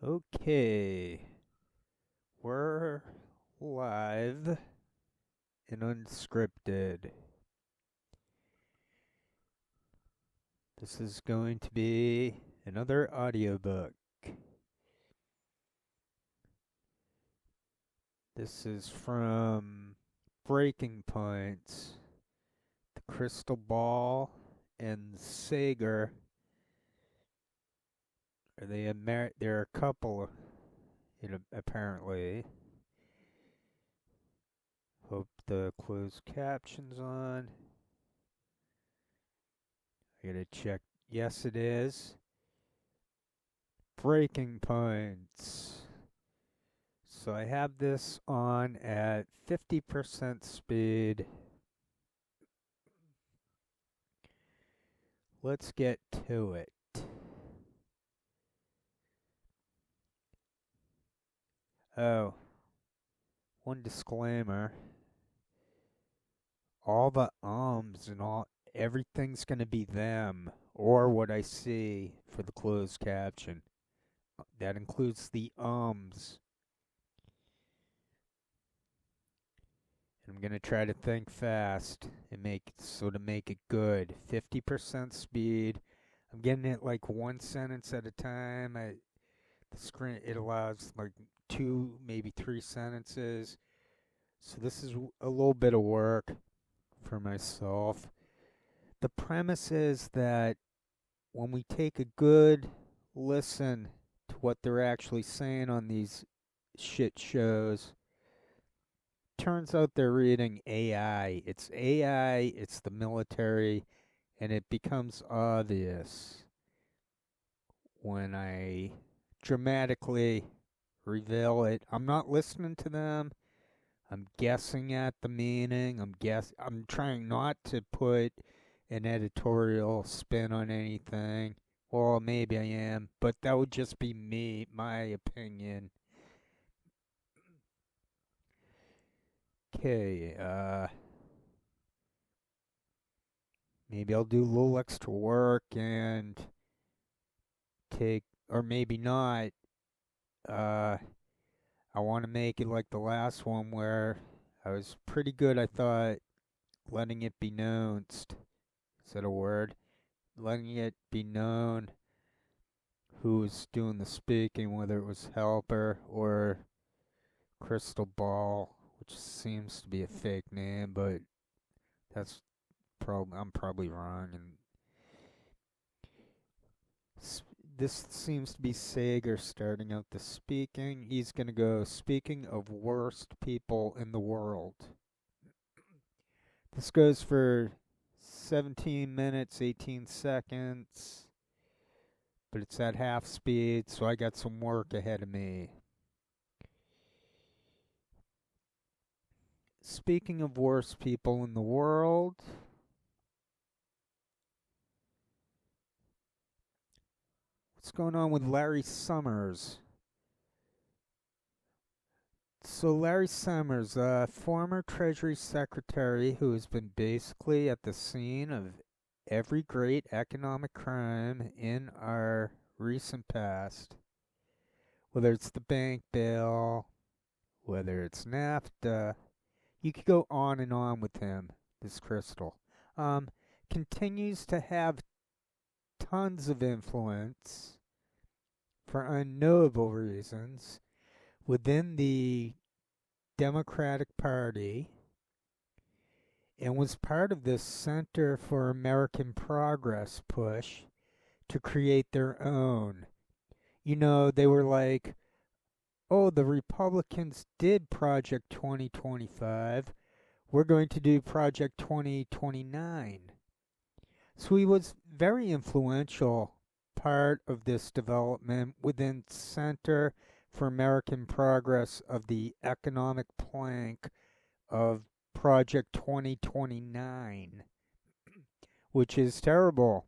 Okay, we're live and unscripted. This is going to be another audiobook. This is from Breaking Points, The Crystal Ball, and Sager. They're a couple, apparently. Hope the closed caption's on. I gotta check. Yes, it is. Breaking Points. So I have this on at 50% speed. Let's get to it. Oh, one disclaimer. All the ums and everything's going to be them or what I see for the closed caption. That includes the ums. I'm going to try to think fast and to make it good. 50% speed. I'm getting it like one sentence at a time. The screen, it allows like two, maybe three sentences. So this is a little bit of work for myself. The premise is that when we take a good listen to what they're actually saying on these shit shows, turns out they're reading AI. It's AI, it's the military, and it becomes obvious when I dramatically reveal it. I'm not listening to them. I'm guessing at the meaning. I'm trying not to put an editorial spin on anything. Well, maybe I am, but that would just be my opinion. Okay, maybe I'll do a little extra work and take, or maybe not. Uh, I want to make it like the last one where I was pretty good, I thought, letting it be known. Is that a word? Letting it be known who was doing the speaking, whether it was Helper or Crystal Ball, which seems to be a fake name, but that's I'm probably wrong. And this seems to be Sager starting out the speaking. He's gonna go speaking of worst people in the world. This goes for 17 minutes, 18 seconds, but it's at half speed, so I got some work ahead of me. Speaking of worst people in the world, what's going on with Larry Summers? So Larry Summers, a former Treasury Secretary who has been basically at the scene of every great economic crime in our recent past, whether it's the bank bill, whether it's NAFTA, you could go on and on with him, this crystal. Um, Continues to have tons of influence for unknowable reasons within the Democratic Party and was part of this Center for American Progress push to create their own. They were like, oh, the Republicans did Project 2025. We're going to do Project 2029. So he was very influential part of this development within Center for American Progress of the economic plank of Project 2029, which is terrible.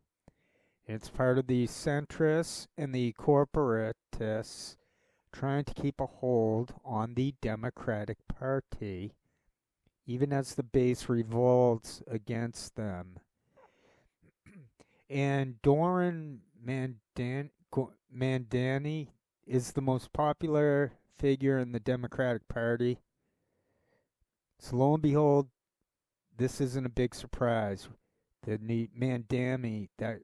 It's part of the centrists and the corporatists trying to keep a hold on the Democratic Party, even as the base revolts against them. And Doran Mandani is the most popular figure in the Democratic Party. So lo and behold, this isn't a big surprise. Man, damn me, that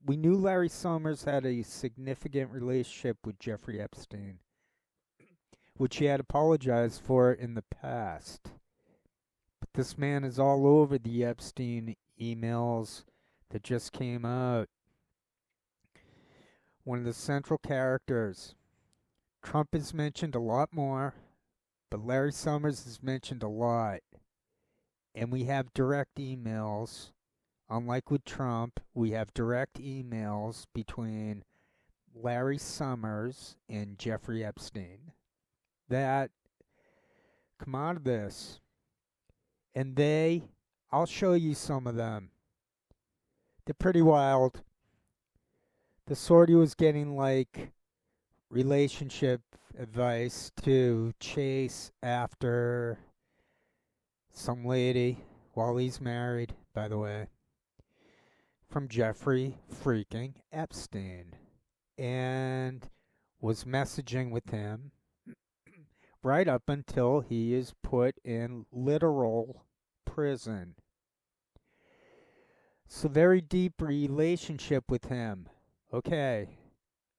we knew Larry Summers had a significant relationship with Jeffrey Epstein, which he had apologized for in the past. But this man is all over the Epstein emails that just came out. One of the central characters. Trump is mentioned a lot more, but Larry Summers is mentioned a lot. And we have direct emails. Unlike with Trump, we have direct emails between Larry Summers and Jeffrey Epstein that come out of this. And I'll show you some of them. They're pretty wild. The sort he was getting like relationship advice to chase after some lady while he's married, by the way, from Jeffrey freaking Epstein, and was messaging with him right up until he is put in literal prison. So very deep relationship with him. Okay.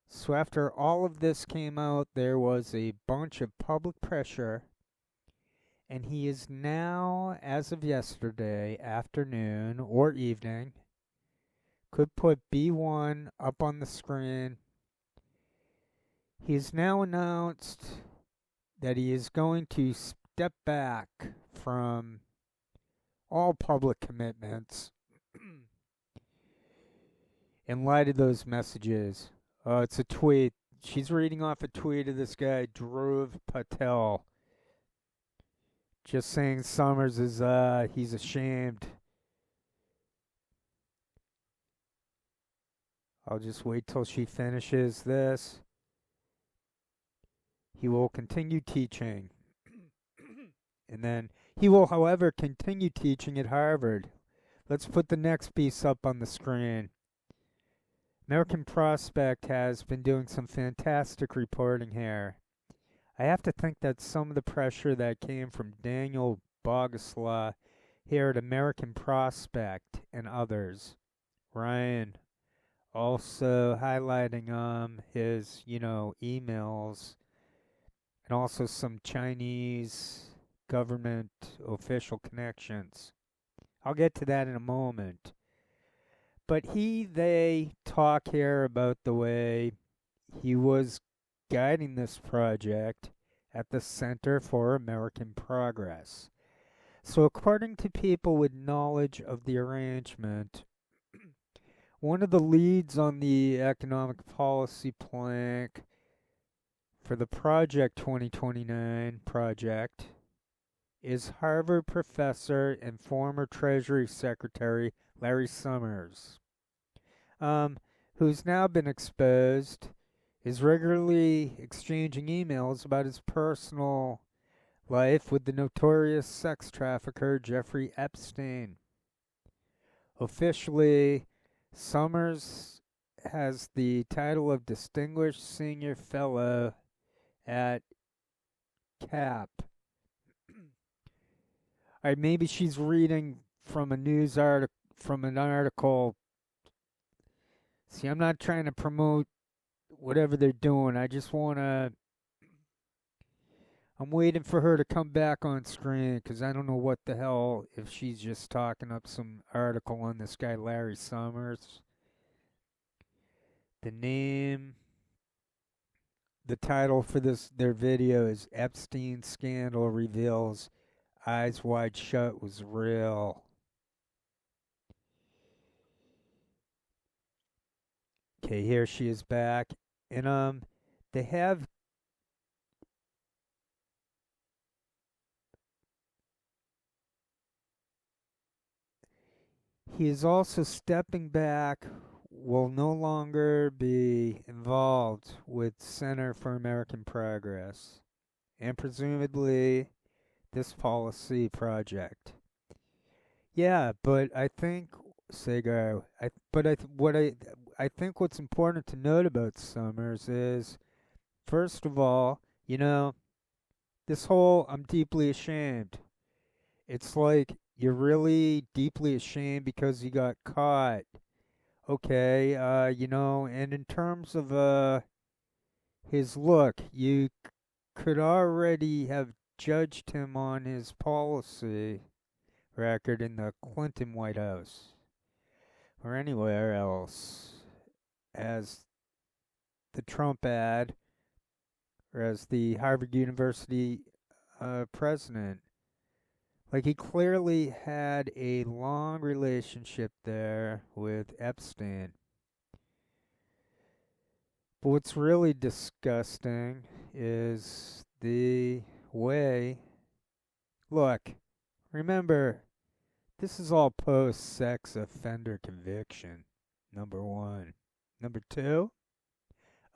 So after all of this came out, there was a bunch of public pressure, and he is now, as of yesterday afternoon or evening, could put B1 up on the screen. He has now announced that he is going to step back from all public commitments in light of those messages. It's a tweet. She's reading off a tweet of this guy, Dhruv Patel. Just saying Summers is, he's ashamed. I'll just wait till she finishes this. He will continue teaching. And then he will, however, continue teaching at Harvard. Let's put the next piece up on the screen. American Prospect has been doing some fantastic reporting here. I have to think that some of the pressure that came from Daniel Boguslaw here at American Prospect and others. Ryan also highlighting his, emails, and also some Chinese government official connections. I'll get to that in a moment. But they talk here about the way he was guiding this project at the Center for American Progress. So according to people with knowledge of the arrangement, one of the leads on the economic policy plank for the Project 2029 project is Harvard professor and former Treasury Secretary Larry Summers, who's now been exposed, is regularly exchanging emails about his personal life with the notorious sex trafficker Jeffrey Epstein. Officially, Summers has the title of Distinguished Senior Fellow at CAP. All right, maybe she's reading from a news article, from an article. See, I'm not trying to promote whatever they're doing. I'm waiting for her to come back on screen because I don't know what the hell if she's just talking up some article on this guy Larry Summers. The title for their video is Epstein Scandal Reveals Eyes Wide Shut Was Real. Okay, here she is back. And they have he is also stepping back, will no longer be involved with Center for American Progress and presumably this policy project. Yeah, but I think Sagar, I think what's important to note about Summers is First of all, this whole "I'm deeply ashamed." It's like you're really deeply ashamed because you got caught. Okay, and in terms of his look, you could already have judged him on his policy record in the Clinton White House or anywhere else as the Trump ad or as the Harvard University president. Like he clearly had a long relationship there with Epstein. But what's really disgusting is the way. Look, remember, this is all post sex offender conviction. Number one. Number two,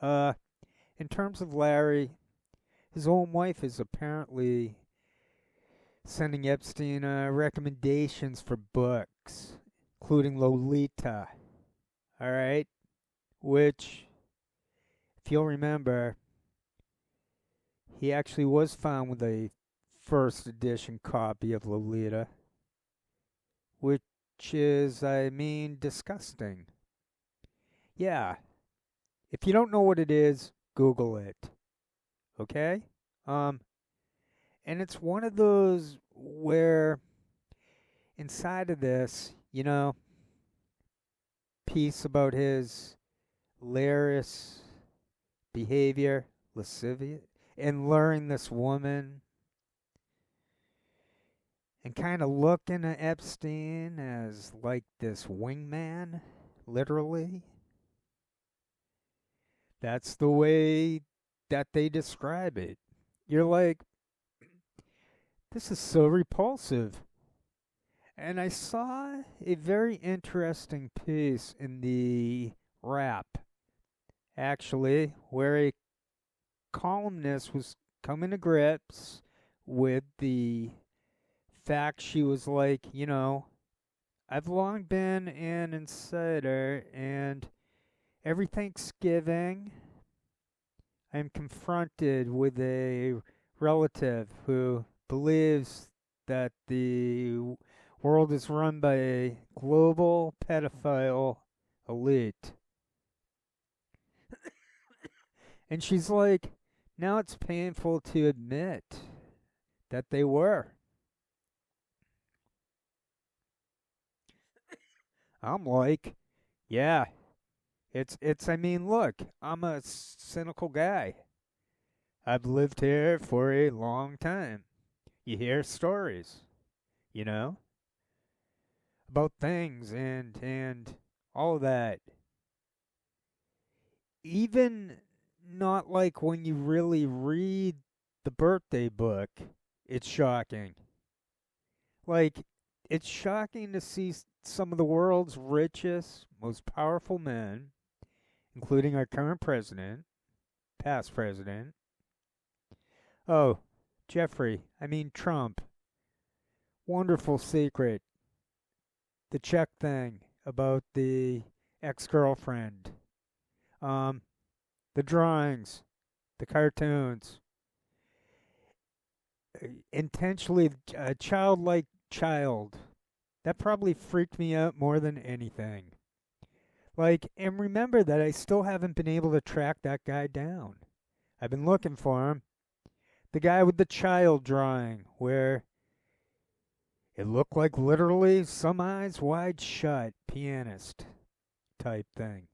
in terms of Larry, his own wife is apparently sending Epstein recommendations for books, including Lolita. All right? Which, if you'll remember, he actually was found with a first edition copy of Lolita, which is, disgusting. Yeah. If you don't know what it is, Google it. Okay? And it's one of those where inside of this, piece about his hilarious behavior, lascivious, and luring this woman and kind of looking at Epstein as like this wingman, literally. That's the way that they describe it. You're like, this is so repulsive. And I saw a very interesting piece in the Wrap, actually, where a columnist was coming to grips with the fact she was like, I've long been an insider, and every Thanksgiving I'm confronted with a relative who believes that the world is run by a global pedophile elite. And she's like, now it's painful to admit that they were. I'm like, yeah, look, I'm a cynical guy. I've lived here for a long time. You hear stories, you know, about things and all of that. Even not like when you really read the birthday book, it's shocking. Like, it's shocking to see some of the world's richest, most powerful men, including our current president, past president. Oh, Trump. Wonderful secret. The check thing about the ex-girlfriend. The drawings, the cartoons. Intentionally a childlike child. That probably freaked me out more than anything. Like, and remember that I still haven't been able to track that guy down. I've been looking for him. The guy with the child drawing, where it looked like literally some eyes wide shut, pianist type thing.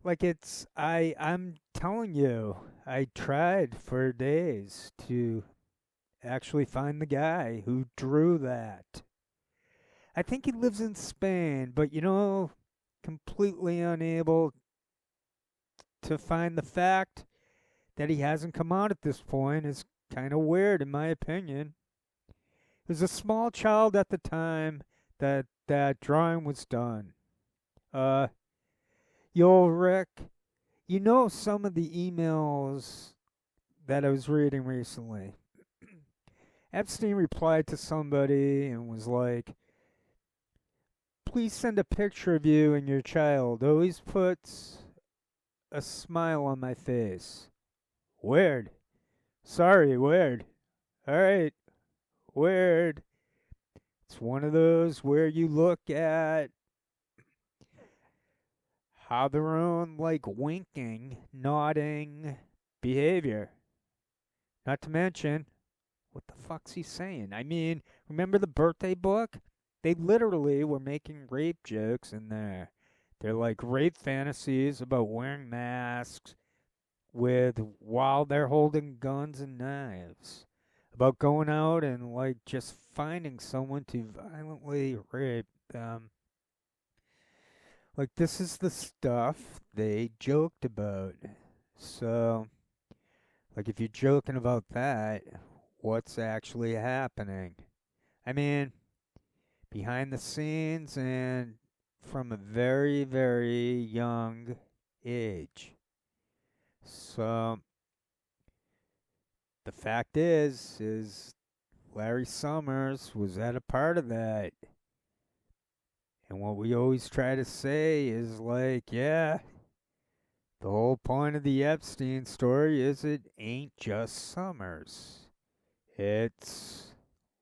Like I'm telling you, I tried for days to actually find the guy who drew that. I think he lives in Spain, but completely unable to find the fact that he hasn't come out at this point is kind of weird in my opinion. He was a small child at the time that that drawing was done. Rick, some of the emails that I was reading recently. Epstein replied to somebody and was like, please send a picture of you and your child. Always puts a smile on my face. Weird. Sorry, weird. Alright, weird. It's one of those where you look at how their own, like, winking, nodding behavior. Not to mention, what the fuck's he saying? I mean, remember the birthday book? They literally were making rape jokes in there. They're like rape fantasies about wearing masks while they're holding guns and knives. About going out and like just finding someone to violently rape them. Like, this is the stuff they joked about. So, like, if you're joking about that, what's actually happening? I mean, behind the scenes and from a very, very young age. So, the fact is Larry Summers was at a part of that. And what we always try to say is like, yeah, the whole point of the Epstein story is it ain't just Summers. It's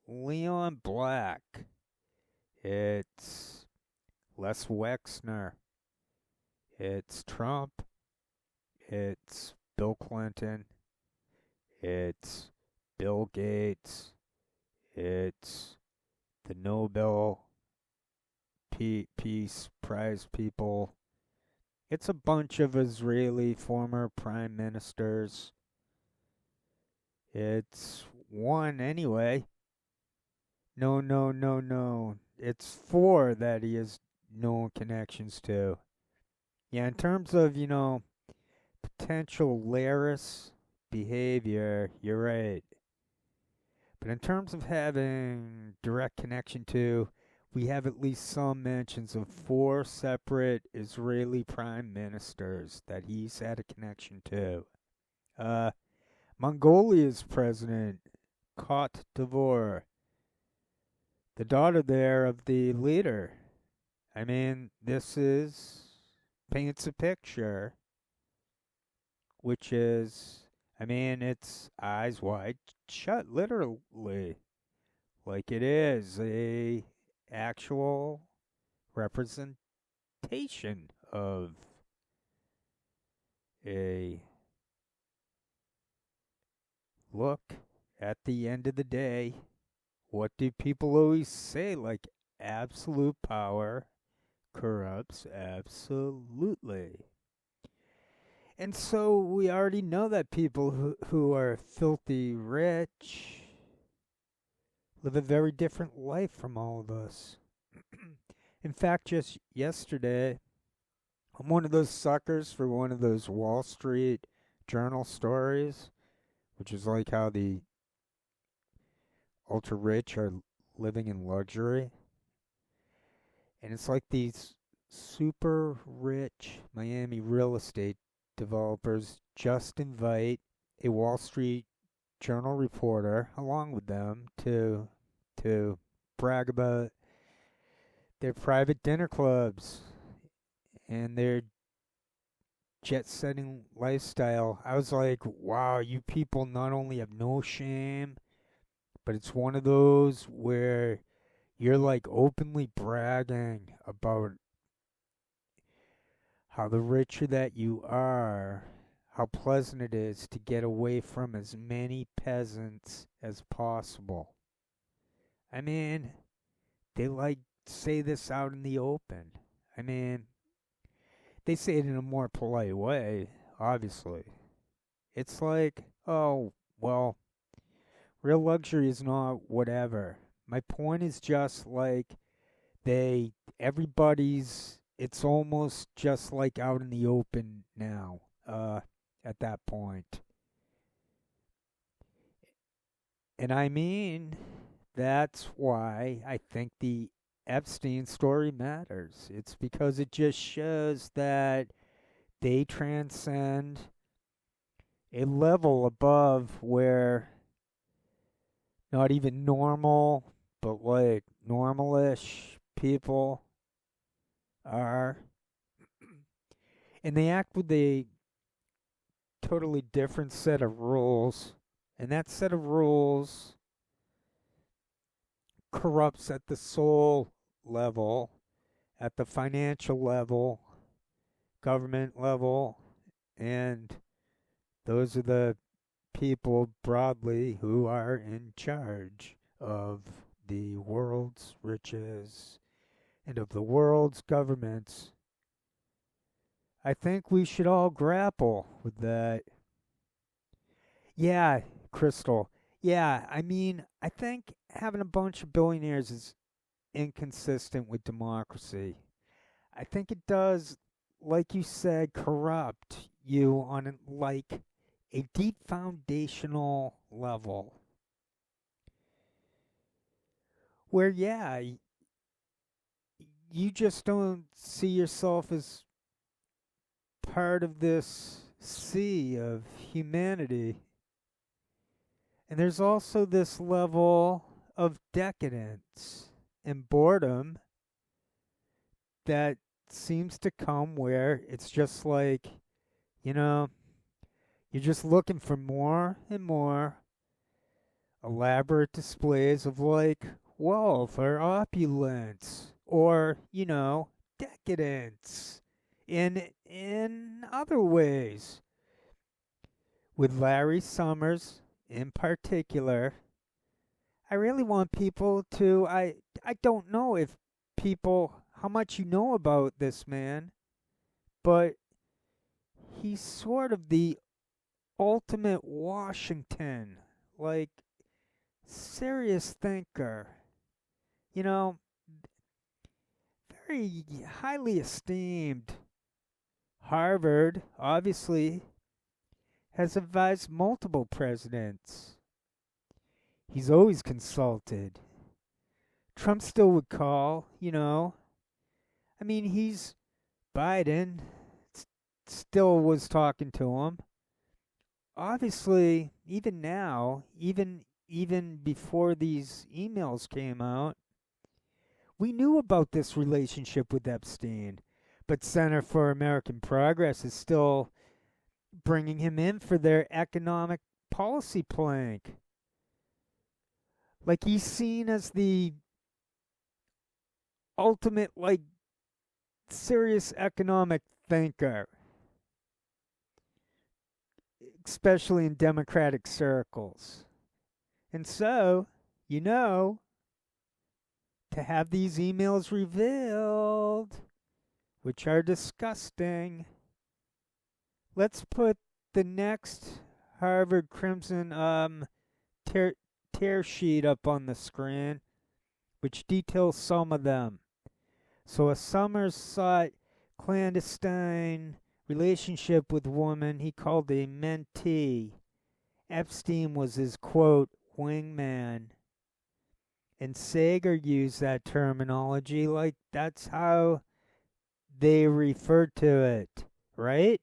Leon Black. It's Les Wexner. It's Trump. It's Bill Clinton. It's Bill Gates. It's the Nobel Peace Prize people. It's a bunch of Israeli former prime ministers. It's one anyway. No. It's four that he has known connections to. Yeah, in terms of, potential Laris behavior, you're right. But in terms of having direct connection to, we have at least some mentions of four separate Israeli prime ministers that he's had a connection to. Mongolia's president, Kot Devor, the daughter there of the leader. I mean, this paints a picture, which is, it's eyes wide shut, literally. Like it is a actual representation of a look. At the end of the day, what do people always say? Like, absolute power corrupts absolutely. And so we already know that people who are filthy rich live a very different life from all of us. In fact, just yesterday, I'm one of those suckers for one of those Wall Street Journal stories, which is like how the ultra rich are living in luxury. And it's like these super rich Miami real estate developers just invite a Wall Street Journal reporter along with them to brag about their private dinner clubs and their jet-setting lifestyle. I was like, wow, you people not only have no shame, but it's one of those where you're like openly bragging about how the richer that you are, how pleasant it is to get away from as many peasants as possible. I mean, they like say this out in the open. I mean, they say it in a more polite way, obviously. It's like, oh, well, real luxury is not whatever. My point is just like it's almost just like out in the open now, at that point. And I mean, that's why I think the Epstein story matters. It's because it just shows that they transcend a level above where not even normal, but like normalish people are. And they act with a totally different set of rules. And that set of rules corrupts at the soul level, at the financial level, government level, and those are the people broadly who are in charge of the world's riches and of the world's governments. I think we should all grapple with that. Yeah, Crystal. Yeah, I mean, I think having a bunch of billionaires is inconsistent with democracy. I think it does, like you said, corrupt you on like a deep foundational level. Where, yeah, you just don't see yourself as part of this sea of humanity. And there's also this level of decadence and boredom that seems to come where it's just like, you know, you're just looking for more and more elaborate displays of like wealth or opulence or, decadence in other ways. With Larry Summers in particular, I really want people to I don't know if people how much you know about this man, but he's sort of the ultimate Washington, like serious thinker. You know, very highly esteemed. Harvard, obviously, has advised multiple presidents. He's always consulted. Trump still would call, I mean, Biden still was talking to him. Obviously, even now, even before these emails came out, we knew about this relationship with Epstein. But Center for American Progress is still bringing him in for their economic policy plank. Like he's seen as the ultimate, like, serious economic thinker, especially in Democratic circles. And so, to have these emails revealed, which are disgusting, let's put the next Harvard Crimson tear sheet up on the screen, which details some of them. So a Summers sought clandestine relationship with woman he called a mentee. Epstein was his, quote, wingman. And Sager used that terminology like that's how they referred to it, right?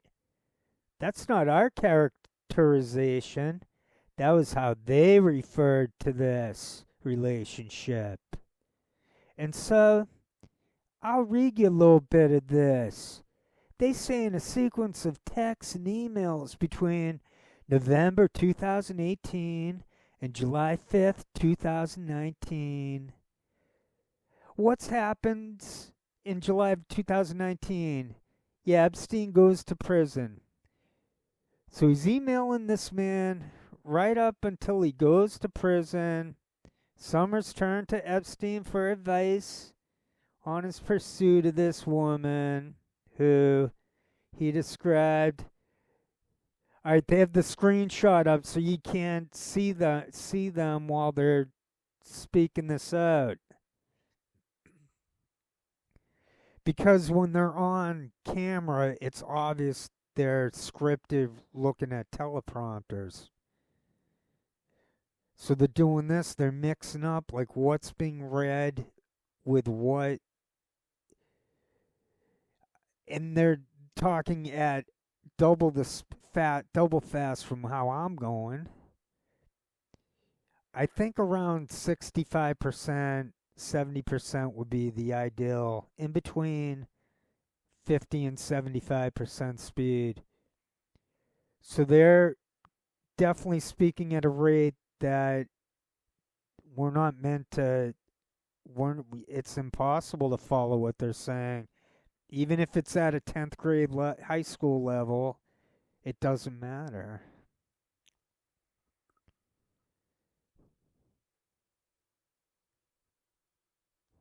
That's not our characterization. That was how they referred to this relationship. And so, I'll read you a little bit of this. They say in a sequence of texts and emails between November 2018 and July 5th, 2019. What's happened in July of 2019? Yeah, Epstein goes to prison. So he's emailing this man right up until he goes to prison. Summers turned to Epstein for advice on his pursuit of this woman who he described. All right, they have the screenshot up so you can't see them while they're speaking this out. Because when they're on camera, it's obvious they're scripted looking at teleprompters. So they're doing this, they're mixing up like what's being read with what. And they're talking at double fast from how I'm going. I think around 65%, 70% would be the ideal. In between 50 and 75% speed. So they're definitely speaking at a rate that we're not meant to. It's impossible to follow what they're saying. Even if it's at a 10th grade high school level, it doesn't matter.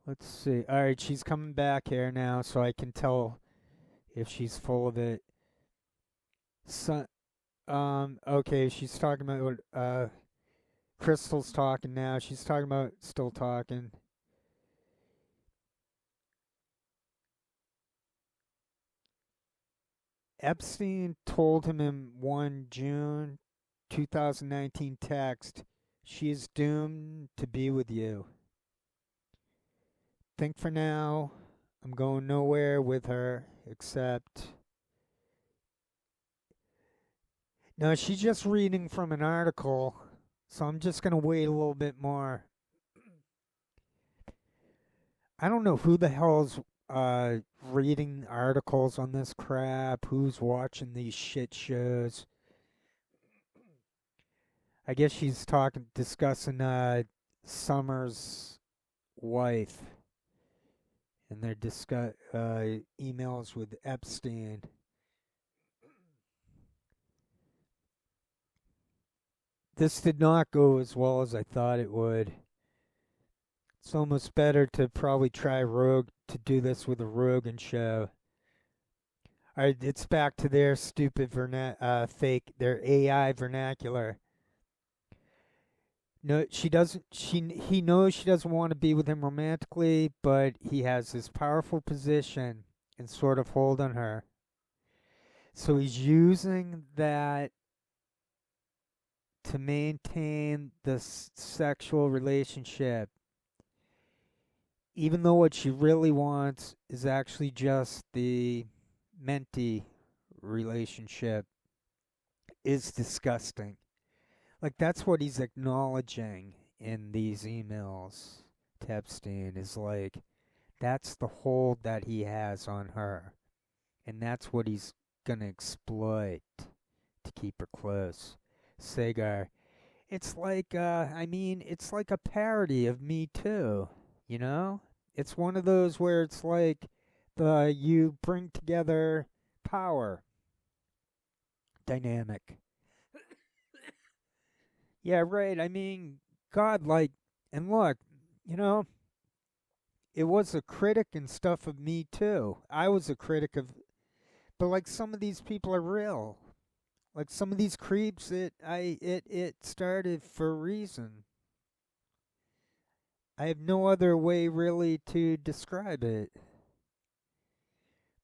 Let's see. All right, she's coming back here now, so I can tell if she's full of it. So, okay, she's talking about Crystal's talking now. She's talking about still talking. Epstein told him in one June 2019 text, "She is doomed to be with you. Think for now, I'm going nowhere with her except." No, she's just reading from an article, so I'm just going to wait a little bit more. I don't know who the hell's reading articles on this crap, who's watching these shit shows. I guess she's discussing Summer's wife, and their emails with Epstein. This did not go as well as I thought it would. It's almost better to probably try to do this with a Rogan show. All right, it's back to their stupid fake, their AI vernacular. No, she doesn't. He knows she doesn't want to be with him romantically, but he has this powerful position and sort of hold on her. So he's using that to maintain the sexual relationship, even though what she really wants is actually just the mentee relationship. Is disgusting. Like, that's what he's acknowledging in these emails to Epstein, is like, that's the hold that he has on her. And that's what he's gonna exploit to keep her close. Sagar. It's like, it's like a parody of Me Too, you know? It's one of those where it's like you bring together power dynamic. Yeah, right. I mean, God, like, and look, you know, it was a critic and stuff of Me Too. I was a critic of, but like some of these people are real. Like some of these creeps, it started for a reason. I have no other way really to describe it.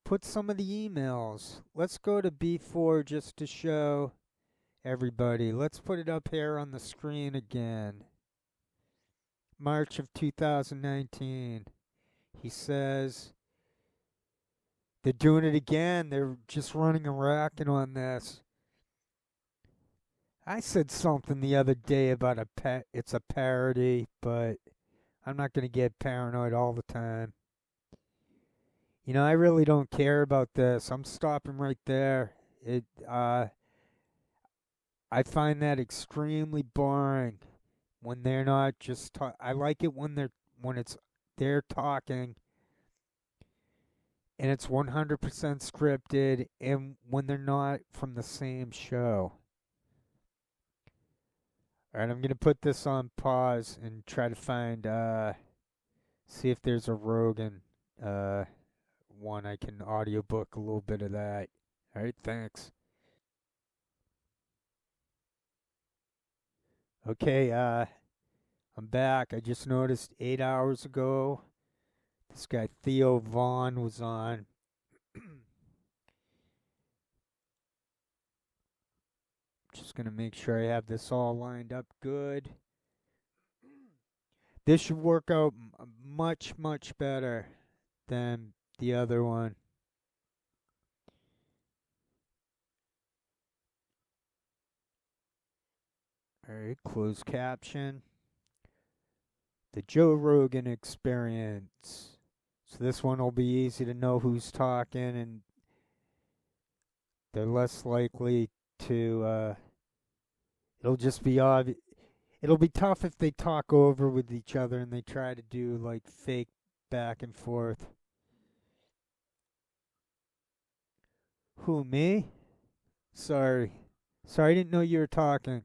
Put some of the emails. Let's go to B4 just to show everybody. Let's put it up here on the screen again. March of 2019. He says, they're doing it again. They're just running a racket on this. I said something the other day about it's a parody, but I'm not going to get paranoid all the time. You know, I really don't care about this. I'm stopping right there. I find that extremely boring when they're not just I like it when they're talking and it's 100% scripted, and when they're not from the same show. All right, I'm going to put this on pause and try to find see if there's a Rogan one I can audiobook a little bit of that. All right, thanks. Okay, I'm back. I just noticed 8 hours ago, this guy Theo Vaughn was on. Just gonna make sure I have this all lined up good. This should work out much, much better than the other one. Alright, closed caption. The Joe Rogan Experience. So this one will be easy to know who's talking, and they're less likely to, it'll just be obvious. It'll be tough if they talk over with each other and they try to do like fake back and forth. Who, me? Sorry. Sorry, I didn't know you were talking.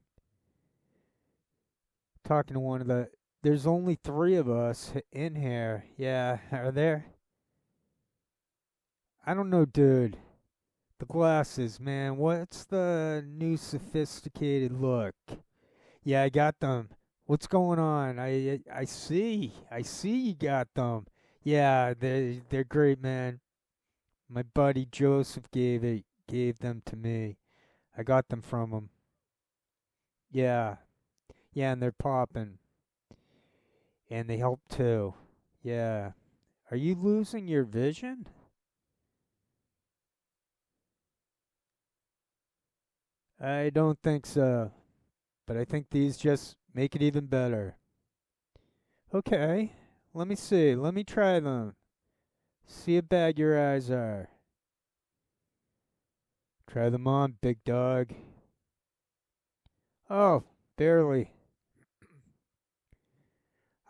Talking to one of the. There's only 3 of us in here. Yeah, are there? I don't know, dude. The glasses, man. What's the new sophisticated look? Yeah, I got them. What's going on? I see. I see you got them. Yeah, they're great, man. My buddy Joseph gave them to me. I got them from him. Yeah. Yeah, and they're popping. And they help too. Yeah. Are you losing your vision? I don't think so. But I think these just make it even better. Okay. Let me see. Let me try them. See how bad your eyes are. Try them on, big dog. Oh, barely.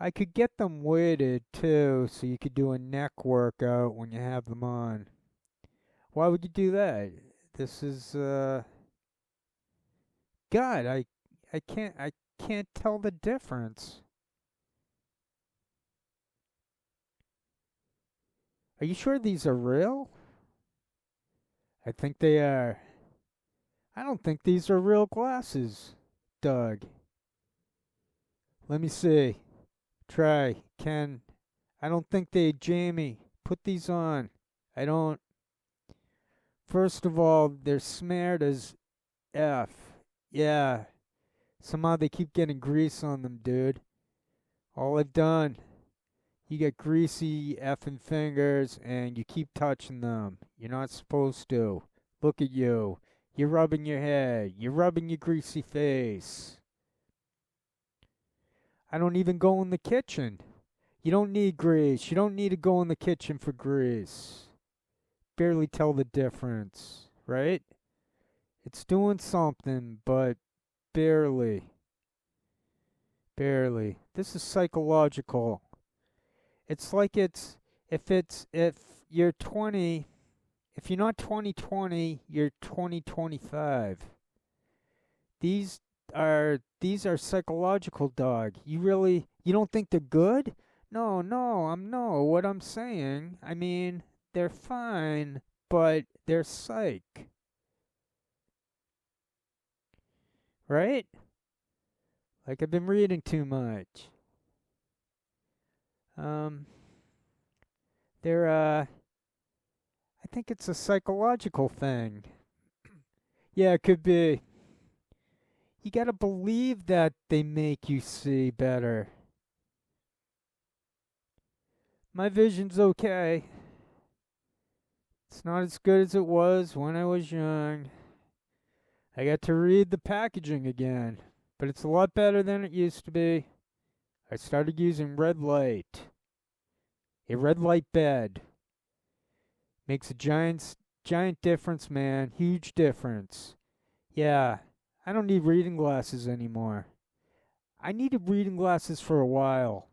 I could get them weighted too, so you could do a neck workout when you have them on. Why would you do that? This is God, I can't tell the difference. Are you sure these are real? I think they are. I don't think these are real glasses, Doug. Let me see. Try. Ken. I don't think they, Jamie. Put these on. I don't. First of all, they're smeared as F. Yeah. Somehow they keep getting grease on them, dude. All I've done, you get greasy effing fingers and you keep touching them. You're not supposed to. Look at you. You're rubbing your head. You're rubbing your greasy face. I don't even go in the kitchen. You don't need grease. You don't need to go in the kitchen for grease. Barely tell the difference, right? It's doing something, but barely. Barely. This is psychological. It's like if you're 20, if you're not 2020, you're 2025. These these are psychological, dog. You don't think they're good? No. What I'm saying, I mean, they're fine, but they're psych. Right? Like I've been reading too much. Um they're I think it's a psychological thing. Yeah, it could be. You gotta believe that they make you see better. My vision's okay. It's not as good as it was when I was young. I got to read the packaging again, but it's a lot better than it used to be. I started using red light. A red light bed makes a giant difference, man. Huge difference. Yeah, I don't need reading glasses anymore. I needed reading glasses for a while.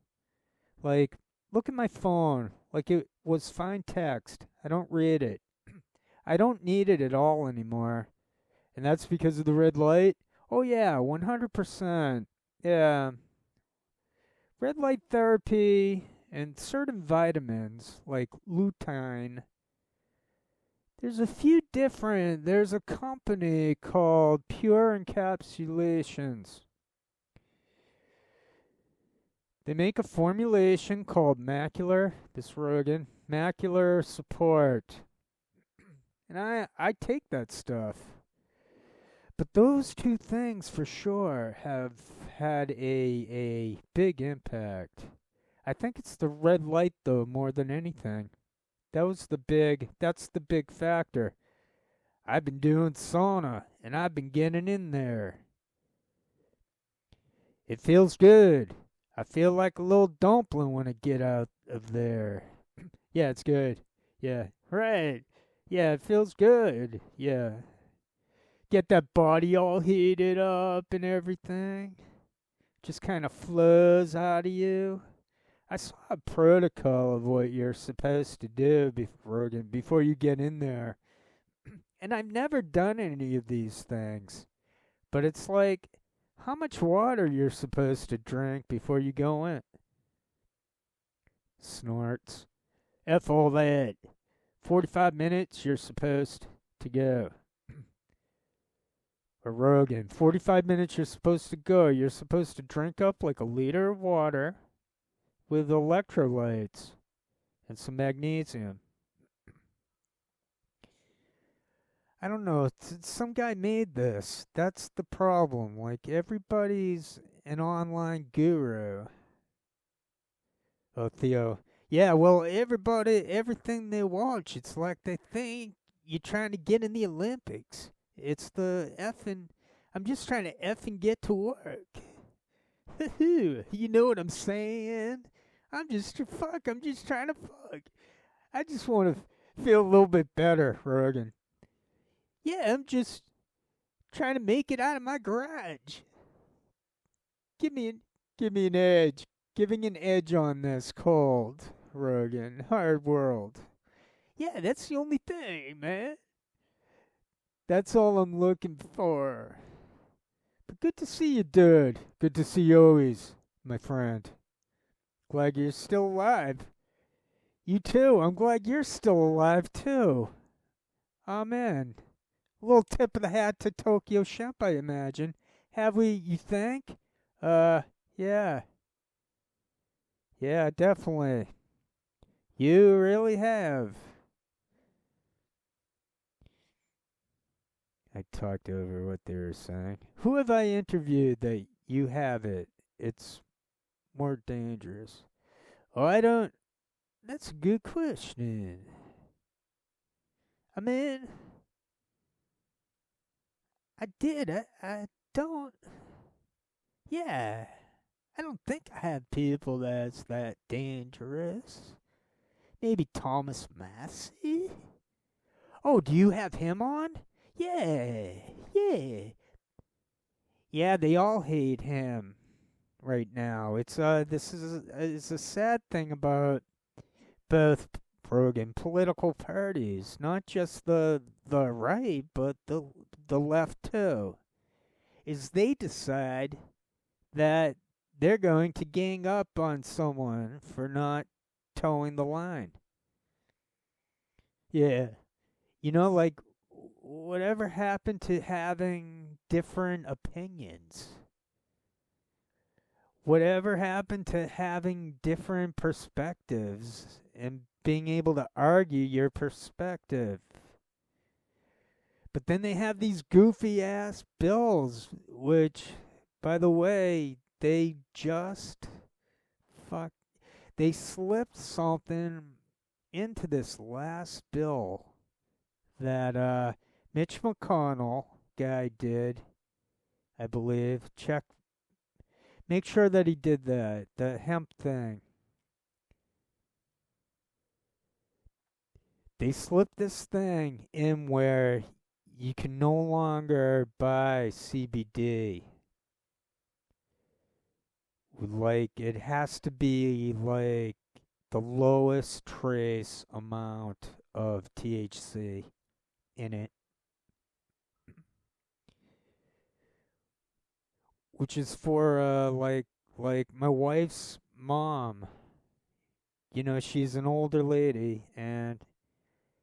Like, look at my phone. Like, it was fine text. I don't read it. I don't need it at all anymore. And that's because of the red light? Oh, yeah, 100%. Yeah. Red light therapy and certain vitamins like lutein. There's a company called Pure Encapsulations. They make a formulation called Rogan, macular support. And I take that stuff. But those 2 things for sure have had a big impact. I think it's the red light though more than anything. That's the big factor. I've been doing sauna and I've been getting in there. It feels good. I feel like a little dumpling when I get out of there. Yeah, it's good. Yeah, right. Yeah, it feels good. Yeah. get that body all heated up and everything. Just kind of flows out of you. I saw a protocol of what you're supposed to do, Rogan, before you get in there. And I've never done any of these things. But it's like how much water you're supposed to drink before you go in. Snorts. F all that. 45 minutes you're supposed to go. Or Rogan, 45 minutes you're supposed to go. You're supposed to drink up like a liter of water with electrolytes and some magnesium. I don't know. Some guy made this. That's the problem. Like, everybody's an online guru. Oh, Theo. Yeah, well, everything they watch, it's like they think you're trying to get in the Olympics. It's the effing. I'm just trying to effing get to work. You know what I'm saying? I'm just trying to fuck. I just want to feel a little bit better, Rogan. Yeah, I'm just trying to make it out of my garage. Give me an edge. Giving an edge on this cold, Rogan. Hard world. Yeah, that's the only thing, man. That's all I'm looking for. But good to see you, dude. Good to see you always, my friend. Glad you're still alive. You too. I'm glad you're still alive, too. Amen. A little tip of the hat to Tokyo Shemp, I imagine. Have we, you think? Yeah. Yeah, definitely. You really have. I talked over what they were saying. Who have I interviewed that you have it? It's more dangerous. Oh, I don't. That's a good question. I mean, I did. I don't. Yeah. I don't think I have people that's that dangerous. Maybe Thomas Massey? Oh, do you have him on? Yeah. Yeah. Yeah, they all hate him right now. It's a sad thing about both Rogan political parties, not just the right, but the left too. Is they decide that they're going to gang up on someone for not towing the line. Yeah. Like, whatever happened to having different opinions? Whatever happened to having different perspectives and being able to argue your perspective? But then they have these goofy ass bills, which, by the way, they just fuck. They slipped something into this last bill that Mitch McConnell guy did, I believe. Make sure that he did that, the hemp thing. They slipped this thing in where you can no longer buy CBD. Like, it has to be like the lowest trace amount of THC in it, which is for like my wife's mom. She's an older lady and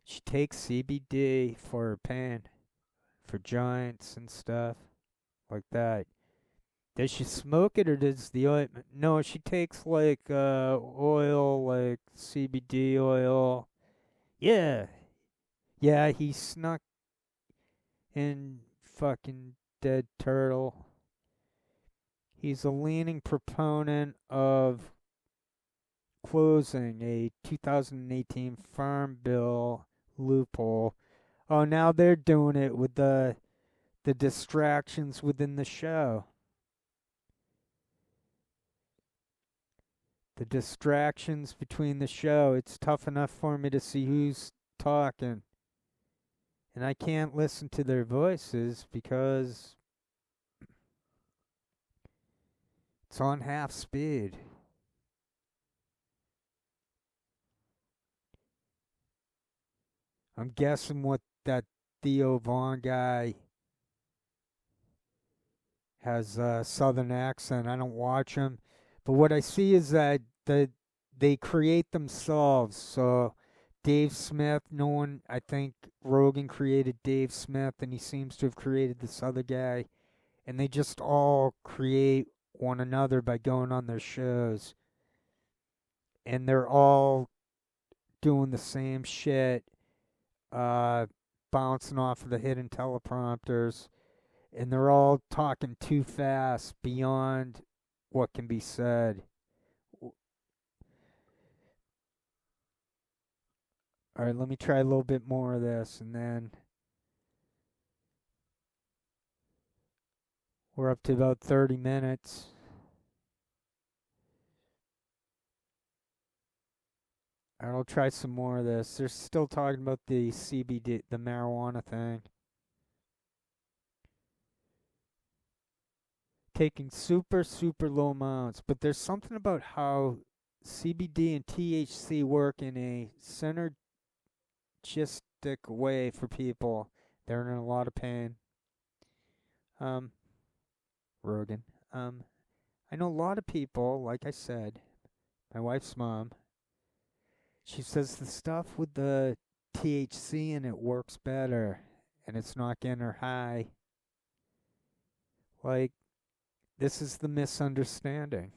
she takes CBD for her pain, for joints and stuff like that. Does she smoke it or does the ointment? No, she takes like oil, like CBD oil. Yeah. Yeah, he snuck in fucking dead turtle. He's a leaning proponent of closing a 2018 Farm Bill loophole. Oh, now they're doing it with the distractions within the show. The distractions between the show. It's tough enough for me to see who's talking And I can't listen to their voices because it's on half speed. I'm guessing what that Theo Vaughn guy has a southern accent. I don't watch him. But what I see is that they create themselves. So Dave Smith, no one, I think Rogan created Dave Smith, and he seems to have created this other guy. And they just all create one another by going on their shows. And they're all doing the same shit, uh, bouncing off of the hidden teleprompters. And they're all talking too fast beyond what can be said. All right, let me try a little bit more of this, and then we're up to about 30 minutes. All right, I'll try some more of this. They're still talking about the CBD, the marijuana thing. Taking super, super low amounts, but there's something about how CBD and THC work in a synergistic way for people that are in a lot of pain. Rogan. I know a lot of people, like I said, my wife's mom, she says the stuff with the THC in it works better and it's not getting her high. Like, this is the misunderstanding.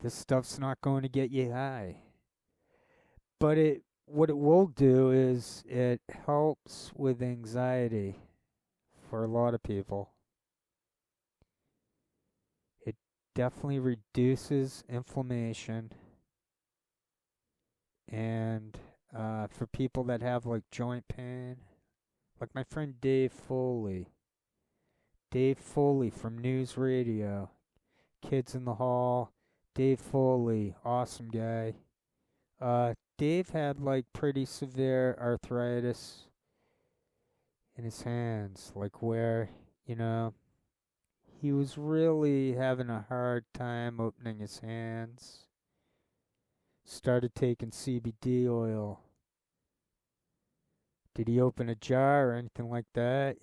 This stuff's not going to get you high. But what it will do is it helps with anxiety for a lot of people. It definitely reduces inflammation. And for people that have like joint pain, like my friend Dave Foley from News Radio, Kids in the Hall, Dave Foley, awesome guy. Dave had like pretty severe arthritis in his hands, like where, you know, he was really having a hard time opening his hands. Started taking CBD oil. Did he open a jar or anything like that?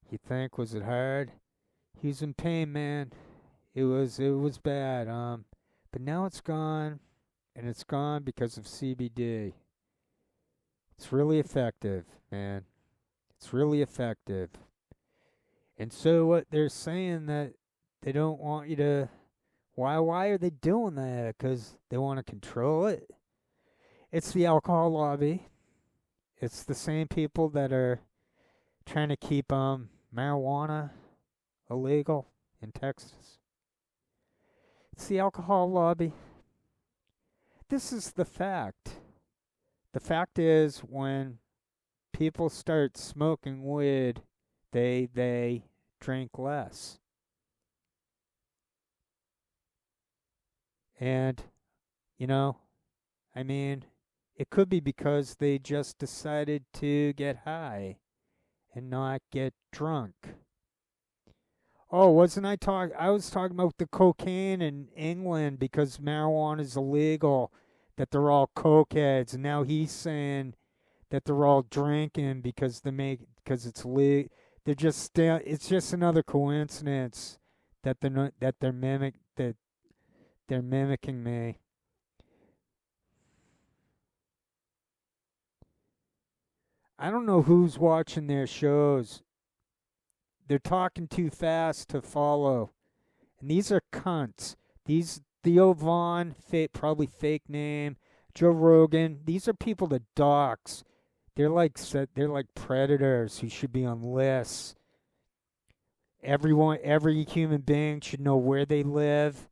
You think, was it hard? He was in pain, man. It was bad. But now it's gone, and it's gone because of CBD. It's really effective, man. It's really effective. And so what they're saying that they don't want you to. Why are they doing that? Because they want to control it. It's the alcohol lobby. It's the same people that are trying to keep marijuana illegal in Texas. It's the alcohol lobby. This is the fact. The fact is, when people start smoking weed, they drink less. And, you know, I mean, it could be because they just decided to get high and not get drunk. Oh, wasn't I talking? I was talking about the cocaine in England because marijuana is illegal, that they're all cokeheads, and now he's saying that they're all drinking because because it's legal. They're just it's just another coincidence that they're mimicking me. I don't know who's watching their shows. They're talking too fast to follow. And these are cunts. These Theo Vaughn, probably fake name, Joe Rogan. These are people that dox. They're like predators who should be on lists. Every human being should know where they live.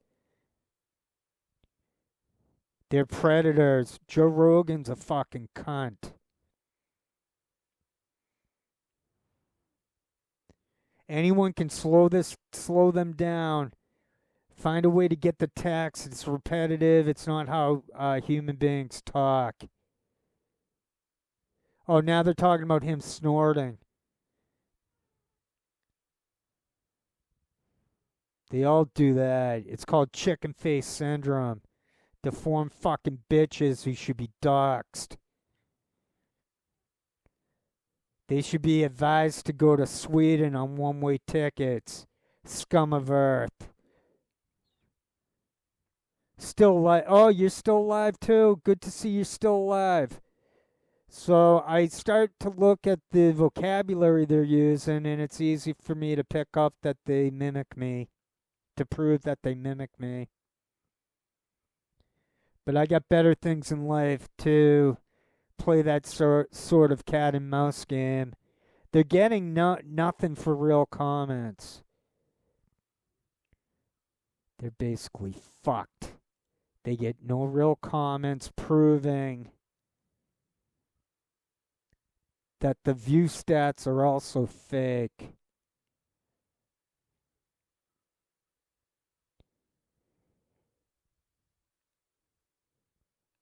They're predators. Joe Rogan's a fucking cunt. Anyone can slow them down. Find a way to get the text. It's repetitive. It's not how human beings talk. Oh, now they're talking about him snorting. They all do that. It's called chicken face syndrome. Deformed fucking bitches who should be doxxed. They should be advised to go to Sweden on one-way tickets. Scum of earth. Still alive. Oh, you're still alive too. Good to see you're still alive. So I start to look at the vocabulary they're using, and it's easy for me to pick up that they mimic me, to prove that they mimic me. But I got better things in life to play that sort of cat and mouse game. They're getting nothing for real comments. They're basically fucked. They get no real comments proving that the view stats are also fake.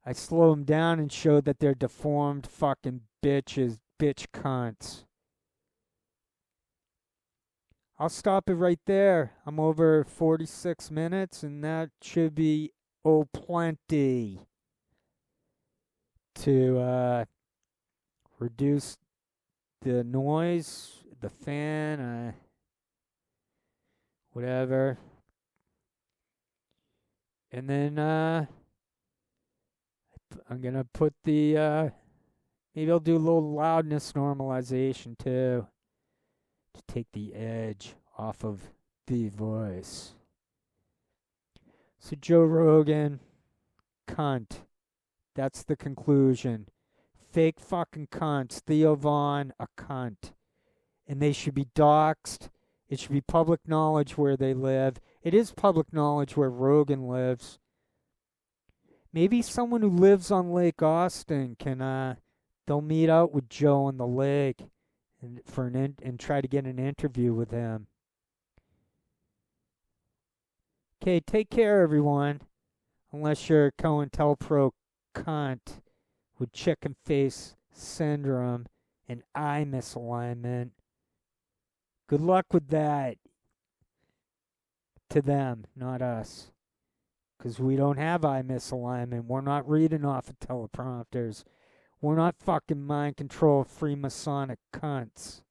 I slow them down and show that they're deformed fucking bitch cunts. I'll stop it right there. I'm over 46 minutes, and that should be plenty to reduce the noise, the fan, whatever. And then I'm going to put the, maybe I'll do a little loudness normalization too, to take the edge off of the voice. So Joe Rogan, cunt. That's the conclusion. Fake fucking cunts. Theo Von, a cunt. And they should be doxxed. It should be public knowledge where they live. It is public knowledge where Rogan lives. Maybe someone who lives on Lake Austin can, they'll meet out with Joe on the lake and try to get an interview with him. Okay, take care, everyone. Unless you're a COINTELPRO cunt with chicken face syndrome and eye misalignment. Good luck with that to them, not us. Because we don't have eye misalignment. We're not reading off of teleprompters. We're not fucking mind control Freemasonic cunts.